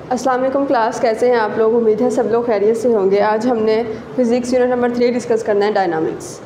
अस्सलाम वालेकुम क्लास, कैसे हैं आप लोग। उम्मीद है सब लोग खैरियत से होंगे। आज हमने फिज़िक्स यूनिट नंबर 3 डिस्कस करना है, डायनामिक्स।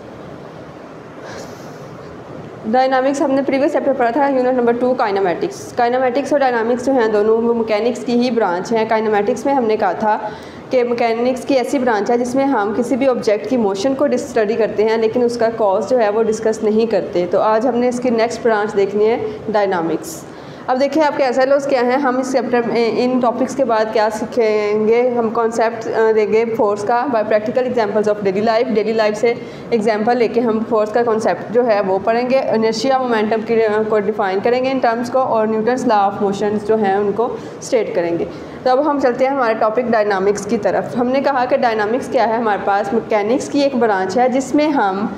डायनामिक्स हमने प्रीवियस चैप्टर पढ़ा था, यूनिट नंबर 2 काइनेमेटिक्स। काइनेमेटिक्स और डायनामिक्स जो हैं दोनों वो मैकेनिक्स की ही ब्रांच हैं। काइनेमेटिक्स में हमने कहा था कि मैकेनिक्स की ऐसी ब्रांच है जिसमें हम किसी भी ऑब्जेक्ट की मोशन को स्टडी करते हैं लेकिन उसका कॉज जो है वो डिस्कस नहीं करते। तो आज हमने इसकी नेक्स्ट ब्रांच देखनी है, डायनामिक्स। अब देखिए आपके एसएलओस क्या हैं। हम इस चैप्टर में इन टॉपिक्स के बाद क्या सीखेंगे, हम कॉन्सेप्ट देंगे फोर्स का by practical examples of daily life. Daily life से एग्जांपल लेके हम फोर्स का कॉन्सेप्ट जो है वो पढ़ेंगे। इनर्शिया मोमेंटम को डिफाइन करेंगे इन टर्म्स को, और न्यूटन्स लॉ ऑफ मोशन जो हैं उनको स्टेट करेंगे। तो अब हम चलते हैं हमारे टॉपिक डायनामिक्स की तरफ। हमने कहा कि डायनामिक्स क्या है, हमारे पास मैकेनिक्स की एक ब्रांच है जिसमें हम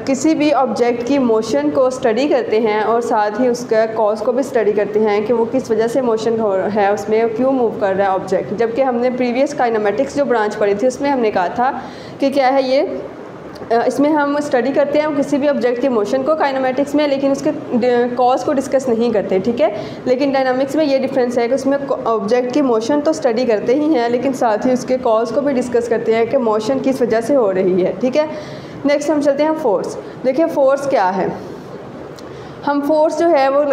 किसी भी ऑब्जेक्ट की मोशन को स्टडी करते हैं और साथ ही उसका कॉज को भी स्टडी करते हैं कि वो किस वजह से मोशन हो है, उसमें क्यों मूव कर रहा है ऑब्जेक्ट। जबकि हमने प्रीवियस काइनेमेटिक्स जो ब्रांच पढ़ी थी उसमें हमने कहा था कि क्या है ये, इसमें हम स्टडी करते हैं किसी भी ऑब्जेक्ट की मोशन को काइनेमेटिक्स में, लेकिन उसके कॉज को डिस्कस नहीं करते, ठीक है। लेकिन डायनामिक्स में ये डिफरेंस है कि उसमें ऑब्जेक्ट की मोशन तो स्टडी करते ही हैं लेकिन साथ ही उसके कॉज को भी डिस्कस करते हैं कि मोशन किस वजह से हो रही है, ठीक है। नेक्स्ट हम चलते हैं फोर्स। देखिए फोर्स क्या है। हम फोर्स जो है वो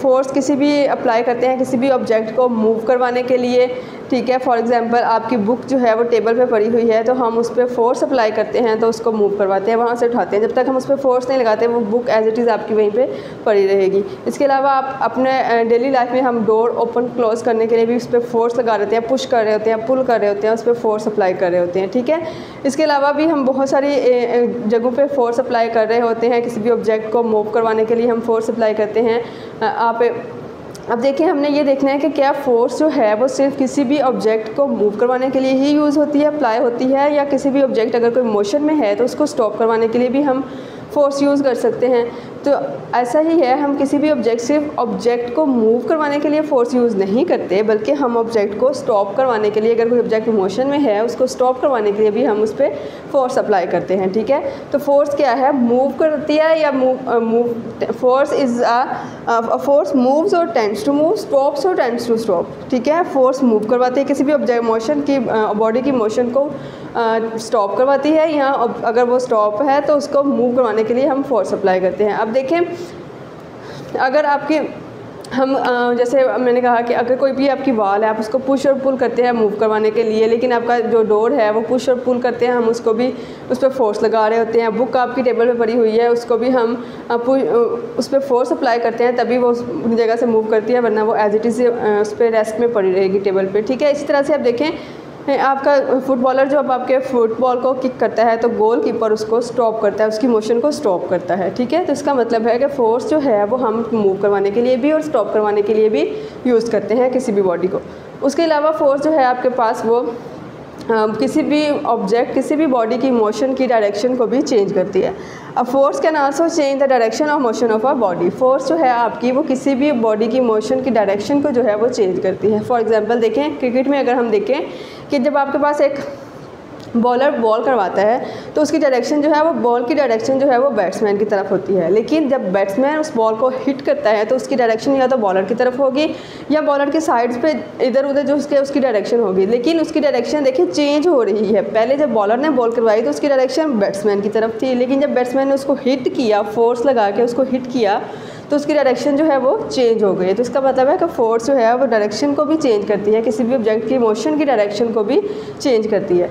फोर्स किसी भी अप्लाई करते हैं किसी भी ऑब्जेक्ट को मूव करवाने के लिए, ठीक है। फॉर एग्जांपल आपकी बुक जो है वो टेबल पे पड़ी हुई है तो हम उस पर फोर्स अप्लाई करते हैं तो उसको मूव करवाते हैं, वहाँ से उठाते हैं। जब तक हम उस पर फोर्स नहीं लगाते वो बुक एज इट इज़ आपकी वहीं पे पड़ी रहेगी। इसके अलावा आप अपने डेली लाइफ में हम डोर ओपन क्लोज करने के लिए भी उस पर फोर्स लगा रहे हैं, पुश कर रहे होते हैं, पुल कर रहे होते हैं, उस पर फोर्स अप्लाई कर रहे होते हैं, ठीक है। इसके अलावा भी हम बहुत सारी जगहों पर फोर्स अप्लाई कर रहे होते हैं। किसी भी ऑब्जेक्ट को मूव करवाने के लिए हम फोर्स अप्लाई करते हैं। अब देखिए हमने ये देखना है कि क्या फ़ोर्स जो है वो सिर्फ किसी भी ऑब्जेक्ट को मूव करवाने के लिए ही यूज़ होती है, अप्लाई होती है, या किसी भी ऑब्जेक्ट अगर कोई मोशन में है तो उसको स्टॉप करवाने के लिए भी हम फोर्स यूज़ कर सकते हैं। तो ऐसा ही है, हम किसी भी सिर्फ ऑब्जेक्ट को मूव करवाने के लिए फ़ोर्स यूज़ नहीं करते बल्कि हम ऑब्जेक्ट को स्टॉप करवाने के लिए, अगर कोई ऑब्जेक्ट मोशन में है उसको स्टॉप करवाने के लिए भी हम उस पर फोर्स अप्लाई करते हैं, ठीक है। तो फोर्स क्या है, मूव करती है या फोर्स इज़ फोर्स मूव्स और टेंड्स टू मूव, स्टॉप्स और टेंड्स टू स्टॉप, ठीक है। फोर्स मूव करवाती है किसी भी ऑब्जेक्ट मोशन की, बॉडी की मोशन को स्टॉप करवाती है, या अगर वो स्टॉप है तो उसको मूव करवाने के लिए हम फोर्स अप्लाई करते हैं। अब देखें अगर आपकी जैसे मैंने कहा कि अगर कोई भी आपकी वॉल है आप उसको पुश और पुल करते हैं मूव करवाने के लिए, लेकिन आपका जो डोर है वो पुश और पुल करते हैं, हम उसको भी उस पर फोर्स लगा रहे होते हैं। बुक आपकी टेबल पे पड़ी हुई है उसको भी हम उस पर फोर्स अप्लाई करते हैं तभी वो उस जगह से मूव करती है, वरना वो एज इट इज़ उस पर रेस्ट में पड़ी रहेगी टेबल पर, ठीक है। इसी तरह से आप देखें आपका फुटबॉलर जो अब आपके फुटबॉल को किक करता है तो गोल कीपर उसको स्टॉप करता है, उसकी मोशन को स्टॉप करता है, ठीक है। तो इसका मतलब है कि फोर्स जो है वो हम मूव करवाने के लिए भी और स्टॉप करवाने के लिए भी यूज़ करते हैं किसी भी बॉडी को। उसके अलावा फोर्स जो है आपके पास वो किसी भी ऑब्जेक्ट, किसी भी बॉडी की मोशन की डायरेक्शन को भी चेंज करती है। अब force can also change the direction of motion of a body. Force जो है आपकी वो किसी भी बॉडी की मोशन की डायरेक्शन को जो है वो चेंज करती है। फॉर एग्जांपल देखें क्रिकेट में अगर हम देखें कि जब आपके पास एक बॉलर बॉल करवाता है तो उसकी डायरेक्शन जो है वो, बॉल की डायरेक्शन जो है वो बैट्समैन की तरफ होती है, लेकिन जब बैट्समैन उस बॉल को हिट करता है तो उसकी डायरेक्शन या तो बॉलर की तरफ होगी या बॉलर के साइड्स पे इधर उधर जो उसकी डायरेक्शन होगी। लेकिन उसकी डायरेक्शन देखिए चेंज हो रही है। पहले जब बॉलर ने बॉल करवाई तो उसकी डायरेक्शन बैट्समैन की तरफ थी, लेकिन जब बैट्समैन ने उसको हिट किया, फोर्स लगा के उसको हिट किया तो उसकी डायरेक्शन जो है वो चेंज हो गई। तो इसका मतलब है कि फोर्स जो है वो डायरेक्शन को भी चेंज करती है, किसी भी ऑब्जेक्ट की मोशन की डायरेक्शन को भी चेंज करती है,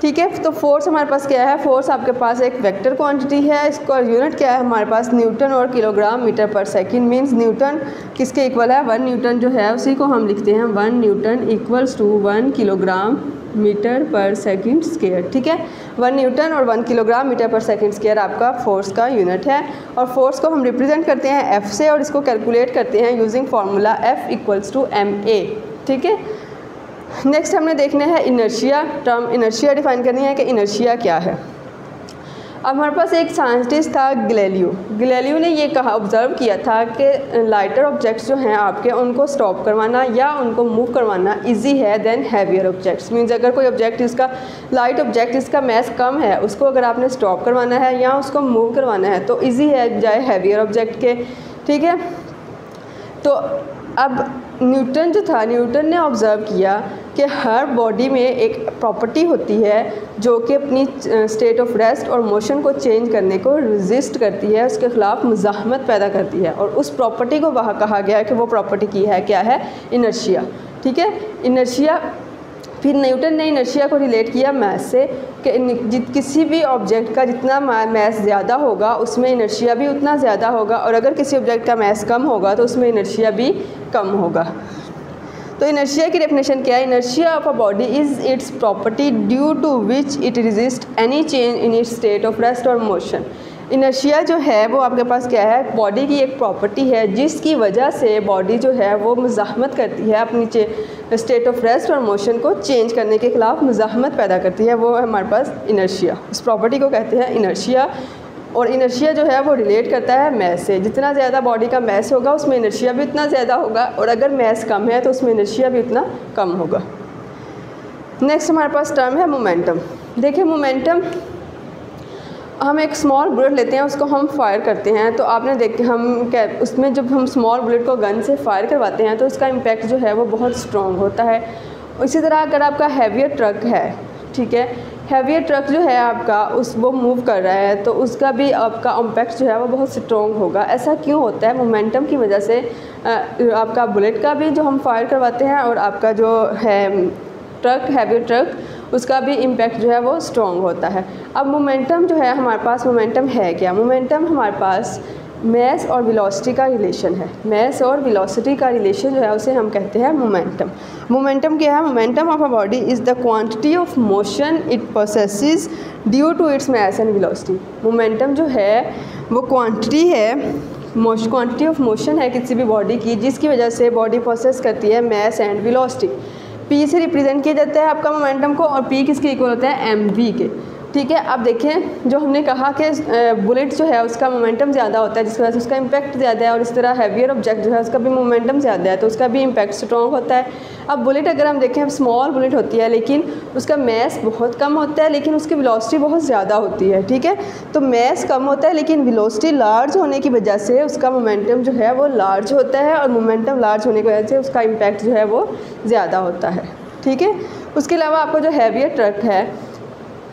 ठीक है। तो फोर्स हमारे पास क्या है, फोर्स आपके पास एक वेक्टर क्वांटिटी है। इसका यूनिट क्या है हमारे पास, न्यूटन और kilogram metre per second. Means Newton किसके इक्वल है, 1 न्यूटन जो है उसी को हम लिखते हैं 1 newton equals to 1 kilogram metre per second square, ठीक है। 1 न्यूटन और 1 kilogram metre per second square आपका फोर्स का यूनिट है। और फोर्स को हम रिप्रेजेंट करते हैं F से और इसको कैलकुलेट करते हैं using formula F equals to ma, ठीक है। नेक्स्ट हमने देखना है इनर्शिया। टर्म इनर्शिया डिफाइन करनी है कि इनर्शिया क्या है। अब हमारे पास एक साइंटिस्ट था गैलीलियो ने ये कहा, ऑब्ज़र्व किया था कि लाइटर ऑब्जेक्ट्स जो हैं आपके उनको स्टॉप करवाना या उनको मूव करवाना इजी है देन हैवियर ऑब्जेक्ट्स। मीन्स अगर कोई ऑब्जेक्ट इसका लाइट ऑब्जेक्ट इसका मैस कम है उसको अगर आपने स्टॉप करवाना है या उसको मूव करवाना है तो ईजी है बजाय हैवियर ऑब्जेक्ट के, ठीक है। तो अब न्यूटन जो था, न्यूटन ने ऑब्ज़र्व किया कि हर बॉडी में एक प्रॉपर्टी होती है जो कि अपनी स्टेट ऑफ रेस्ट और मोशन को चेंज करने को रेजिस्ट करती है, उसके ख़िलाफ़ मुज़ाहमत पैदा करती है, और उस प्रॉपर्टी को वहाँ कहा गया है कि वो प्रॉपर्टी की है क्या है, इनर्शिया। ठीक है, इनर्शिया। फिर न्यूटन ने इनर्शिया को रिलेट किया मैस से कि किसी भी ऑब्जेक्ट का जितना मैस ज़्यादा होगा उसमें इनर्शिया भी उतना ज़्यादा होगा, और अगर किसी ऑब्जेक्ट का मैस कम होगा तो उसमें इनर्शिया भी कम होगा। तो इनर्शिया की डेफिनेशन क्या है? Inertia of a body is its property due to which it resist any change in its state of rest और मोशन। इनर्शिया जो है वो आपके पास क्या है? बॉडी की एक प्रॉपर्टी है जिसकी वजह से बॉडी जो है वो मुज़ाहमत करती है, अपनी स्टेट ऑफ रेस्ट और मोशन को चेंज करने के ख़िलाफ़ मुज़ाहमत पैदा करती है, वो है हमारे पास इनर्शिया। इस प्रॉपर्टी को कहते हैं इनर्शिया। और इनर्शिया जो है वो रिलेट करता है मैस से। जितना ज़्यादा बॉडी का मैस होगा उसमें इनर्शिया भी उतना ज़्यादा होगा, और अगर मैस कम है तो उसमें इनर्शिया भी उतना कम होगा। नेक्स्ट हमारे पास टर्म है मोमेंटम। देखिए मोमेंटम, हम एक स्मॉल बुलेट लेते हैं, उसको हम फायर करते हैं, तो आपने देखे उसमें जब हम स्मॉल बुलेट को गन से फायर करवाते हैं तो उसका इम्पैक्ट जो है वो बहुत स्ट्रॉन्ग होता है। इसी तरह अगर आपका हैवियर ट्रक है, ठीक है, हैवियर ट्रक जो है आपका वो मूव कर रहा है तो उसका भी आपका इम्पैक्ट जो है वो बहुत स्ट्रॉन्ग होगा। ऐसा क्यों होता है? मोमेंटम की वजह से आपका बुलेट का भी जो हम फायर करवाते हैं और आपका जो है ट्रक, हैवियर ट्रक, उसका भी इम्पैक्ट जो है वो स्ट्रॉन्ग होता है। अब मोमेंटम जो है हमारे पास, मोमेंटम है क्या? मोमेंटम हमारे पास मैस और वेलोसिटी का रिलेशन है। मैस और वेलोसिटी का रिलेशन जो है उसे हम कहते हैं मोमेंटम। मोमेंटम क्या है? Momentum of a body is the quantity of motion it possesses due to its mass and velocity. Momentum जो है वो क्वांटिटी है, क्वांटिटी ऑफ मोशन है किसी भी बॉडी की, जिसकी वजह से बॉडी प्रोसेस करती है मैस एंड वेलोसिटी। पी से रिप्रेजेंट किया जाता है आपका मोमेंटम को, और पी किसके इक्वल होता है? एम वी के। ठीक है, अब देखें जो हमने कहा कि बुलेट जो है उसका मोमेंटम ज़्यादा होता है जिसकी वजह से उसका इम्पैक्ट ज़्यादा है, और इस तरह हैवियर ऑब्जेक्ट जो है उसका भी मोमेंटम ज़्यादा है तो उसका भी इम्पैक्ट स्ट्रॉन्ग होता है। अब बुलेट अगर हम देखें, स्मॉल बुलेट होती है लेकिन उसका मैस बहुत कम होता है लेकिन उसकी वेलोसिटी बहुत ज़्यादा होती है। ठीक है, तो मैस कम होता है लेकिन वेलोसिटी लार्ज होने की वजह से उसका मोमेंटम जो है वो लार्ज होता है, और मोमेंटम लार्ज होने की वजह से उसका इम्पैक्ट जो है वो ज़्यादा होता है। ठीक है, उसके अलावा आपको जो हैवियर ट्रक है,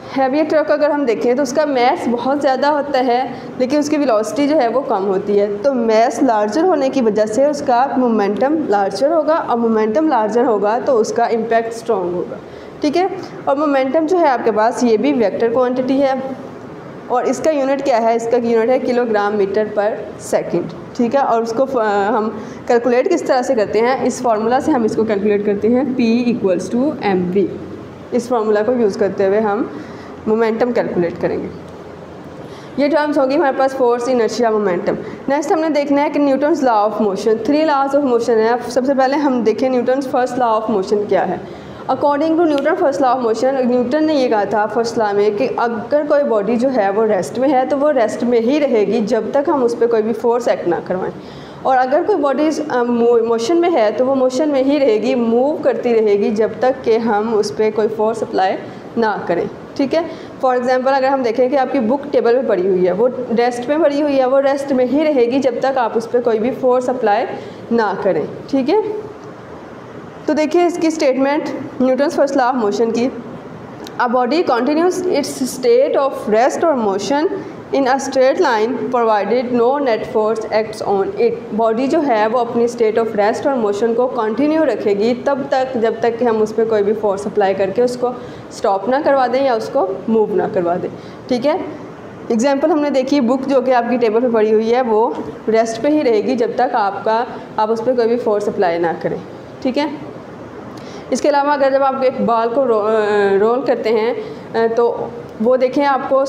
हैवियर ट्रक अगर हम देखें तो उसका मैस बहुत ज़्यादा होता है लेकिन उसकी वेलोसिटी जो है वो कम होती है, तो मैस लार्जर होने की वजह से उसका मोमेंटम लार्जर होगा, और मोमेंटम लार्जर होगा तो उसका इम्पैक्ट स्ट्रॉन्ग होगा। ठीक है, और मोमेंटम जो है आपके पास ये भी वेक्टर क्वांटिटी है, और इसका यूनिट क्या है? इसका यूनिट है किलोग्राम मीटर पर सेकंड। ठीक है, और उसको हम कैलकुलेट किस तरह से करते हैं? इस फार्मूला से हम इसको कैलकुलेट करते हैं, P = mv। इस फार्मूला को यूज़ करते हुए हम मोमेंटम कैलकुलेट करेंगे। ये टर्म्स होगी हमारे पास फोर्स, इनर्शिया, मोमेंटम। नेक्स्ट हमने देखना है कि Newton's law of motion. 3 laws of motion है। सबसे पहले हम देखें Newton's first law of motion क्या है। According to Newton first law of motion, Newton ने ये कहा था फर्स्ट लॉ में कि अगर कोई बॉडी जो है वो रेस्ट में है तो वो रेस्ट में ही रहेगी जब तक हम उस पर कोई भी फोर्स एक्ट ना करवाएं, और अगर कोई बॉडी मोशन में है तो वो मोशन में ही रहेगी, मूव करती रहेगी जब तक कि हम उस पर कोई फोर्स अप्लाई ना करें। ठीक है, फॉर एग्जांपल अगर हम देखें कि आपकी बुक टेबल पे पड़ी हुई है, वो रेस्ट में पड़ी हुई है, वो रेस्ट में ही रहेगी जब तक आप उस पर कोई भी फोर्स अप्लाई ना करें। ठीक है, तो देखिए इसकी statement Newton's first law of motion की, a body continues its state of rest और motion in a straight line provided no net force acts on it. Body जो है वो अपनी स्टेट ऑफ रेस्ट और मोशन को कंटिन्यू रखेगी तब तक जब तक कि हम उस पर कोई भी फोर्स अप्लाई करके उसको स्टॉप ना करवा दें या उसको मूव ना करवा दें। ठीक है, एग्जाम्पल हमने देखी, बुक जो कि आपकी टेबल पे पड़ी हुई है वो रेस्ट पे ही रहेगी जब तक आप उस पर कोई भी फोर्स अप्लाई ना करें। ठीक है, इसके अलावा अगर जब आप एक बॉल को रोल करते हैं तो वो देखें आपको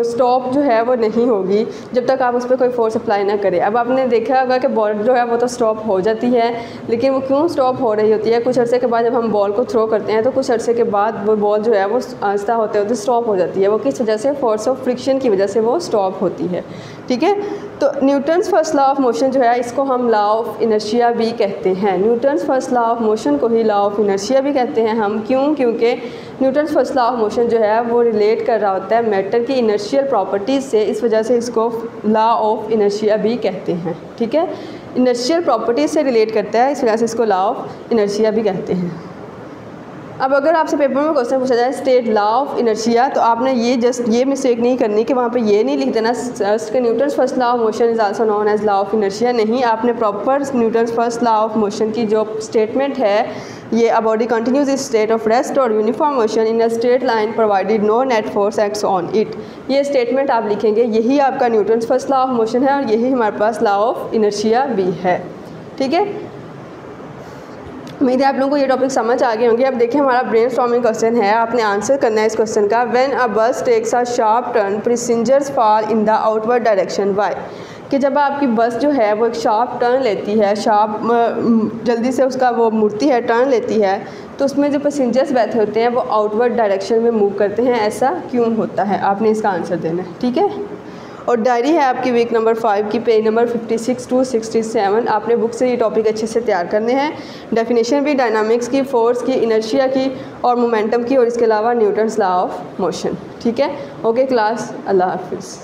स्टॉप जो है वो नहीं होगी जब तक आप उस पर कोई फोर्स अप्लाई ना करें। अब आपने देखा होगा कि बॉल जो है वो तो स्टॉप हो जाती है, लेकिन वो क्यों स्टॉप हो रही होती है? कुछ अरसे के बाद जब हम बॉल को थ्रो करते हैं तो कुछ अरसे के बाद वो बॉल जो है वो आहिस्ता होते होते स्टॉप हो जाती है। वो किस वजह से? फोर्स ऑफ फ्रिक्शन की वजह से वो स्टॉप होती है। ठीक है, तो Newton's first law of motion जो है इसको हम लॉ ऑफ इनर्शिया भी कहते हैं। Newton's first law of motion को ही लॉ ऑफ इनर्शिया भी कहते हैं हम। क्यों? क्योंकि Newton's first law of motion जो है वो रिलेट कर रहा होता है मैटर की इनर्शियल प्रॉपर्टीज़ से, इस वजह से इसको लॉ ऑफ इनर्शिया भी कहते हैं। ठीक है, इनर्शियल प्रॉपर्टीज से रिलेट करता है, इस वजह से इसको लॉ ऑफ इनर्शिया भी कहते हैं। अब अगर आपसे पेपर में क्वेश्चन पूछा जाए स्टेट लॉ ऑफ इनर्शिया, तो आपने ये मिस्टेक नहीं करनी कि वहाँ पे ये नहीं लिख देना कि Newton's first law of motion is also known as law of inertia. नहीं, आपने proper Newton's first law of motion की जो स्टेटमेंट है, ये a body continues is state of rest और uniform motion in a straight line provided no net force acts on it. ये statement आप लिखेंगे, यही आपका Newton's first law of motion है और यही हमारे पास लॉ ऑफ इनर्शिया भी है। ठीक है, उम्मीद है आप लोगों को ये टॉपिक समझ आ गए होंगे। अब देखिए हमारा ब्रेन स्टॉर्मिंग क्वेश्चन है, आपने आंसर करना है इस क्वेश्चन का। When a bus takes a sharp turn passengers fall in the outward direction why, कि जब आपकी बस जो है वो एक शार्प टर्न लेती है, जल्दी से उसका वो मुड़ती है, टर्न लेती है, तो उसमें जो पैसेंजर्स बैठे होते हैं वो आउटवर्ड डायरेक्शन में मूव करते हैं, ऐसा क्यों होता है? आपने इसका आंसर देना है। ठीक है, और डायरी है आपकी वीक नंबर 5 की पेज नंबर 56 to 67। आपने बुक से ये टॉपिक अच्छे से तैयार करने हैं। डेफिनेशन भी डायनामिक्स की, फोर्स की, इनर्शिया की और मोमेंटम की, और इसके अलावा न्यूटन्स लॉ ऑफ मोशन। ठीक है, ओके क्लास, अल्लाह हाफिज़।